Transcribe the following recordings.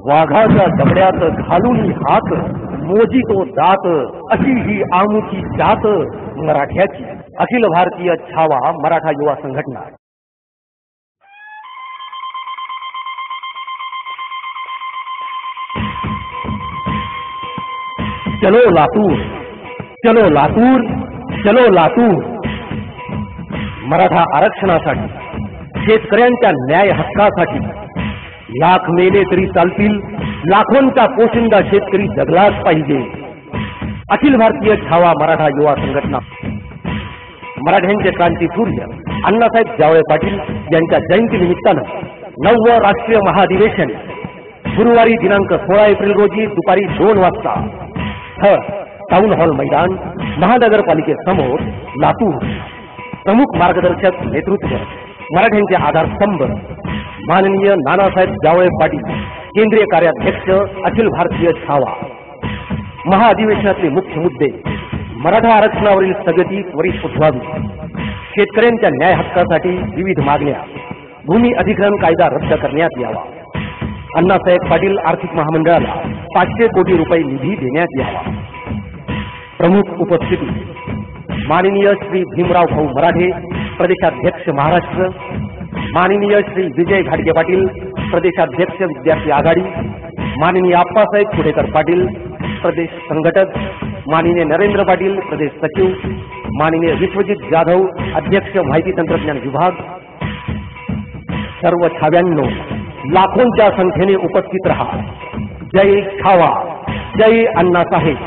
वाघाच्या जबड्यात घालून हात मोजितो दात अशी ही आमुची जात मराठ्याची. अखिल भारतीय छावा मराठा युवा संघटना. चलो लातूर, चलो लातूर, चलो लातूर. मराठा आरक्षणासाठी, शेतकऱ्यांच्या न्याय हक्कासाठी लाख मेले तरी चालतील, लाखोंचा पोशिंदा शेतकरी जगलाच पाहिजे. अखिल भारतीय छावा मराठा युवा संघटना. मराठ्यांचे क्रांती सूर्य अण्णासाहेब जावळे पाटील यांच्या जयंती निमित्तानं 9वे राष्ट्रीय महाधिवेशन गुरुवारी दिनांक 16 एप्रिल रोजी दुपारी 2 वाजता टाउन हॉल मैदान, महानगरपालिकेसमोर, लातूर. प्रमुख मार्गदर्शक नेतृत्व मराठ्यांचे आधारस्तंभ माननीय नानासाहेब जावळे पाटील, केंद्रीय कार्याध्यक्ष अखिल भारतीय छावा. महाअधिवेशनातले मुख्य मुद्दे: मराठा आरक्षणावरील स्थगिती त्वरित उठवावी, शेतकऱ्यांच्या न्याय हक्कासाठी विविध मागण्या, भूमी अधिग्रहण कायदा रद्द करण्यात यावा, अण्णासाहेब पाटील आर्थिक महामंडळाला 500 कोटी रुपये निधी देण्यात यावा. प्रमुख उपस्थिती: माननीय श्री भीमराव भाऊ मराठे, प्रदेशाध्यक्ष महाराष्ट्र, माननीय श्री विजय घाटगे पाटील, प्रदेशाध्यक्ष विद्यार्थी आघाडी, माननीय आप्पासाहेब कुडेकर पाटील, प्रदेश संघटक, माननीय नरेंद्र पाटील, प्रदेश सचिव, माननीय विश्वजित जाधव, अध्यक्ष माहिती तंत्रज्ञान विभाग. सर्व छाव्यांनो, लाखोंच्या संख्येने उपस्थित रहा. जय छावा, जय अण्णासाहेब.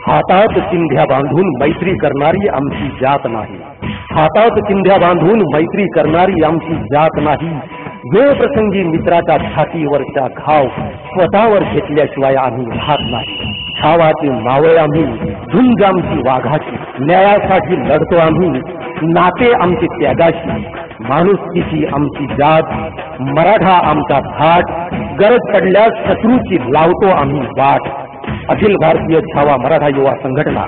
हातात चिंध्या बांधून मैत्री करणारी आमची जात नाही, हातात चिंध्या बांधून मैत्री करणारी आमची जात नाही. वेळ प्रसंगी मित्राच्या छातीवरच्या घाव स्वतःवर घेतल्याशिवाय आम्ही राहत नाही. छावाची मावळे आम्ही, झुंज आमची वाघाची, न्यायासाठी लढतो आम्ही, नाते आमची त्यागाशी, माणुसकीची आमची जात, मराठा आमचा थाट, गरज पडल्यास शत्रूची लावतो आम्ही वाट. अखिल भारतीय छावा मराठा युवा संघटना.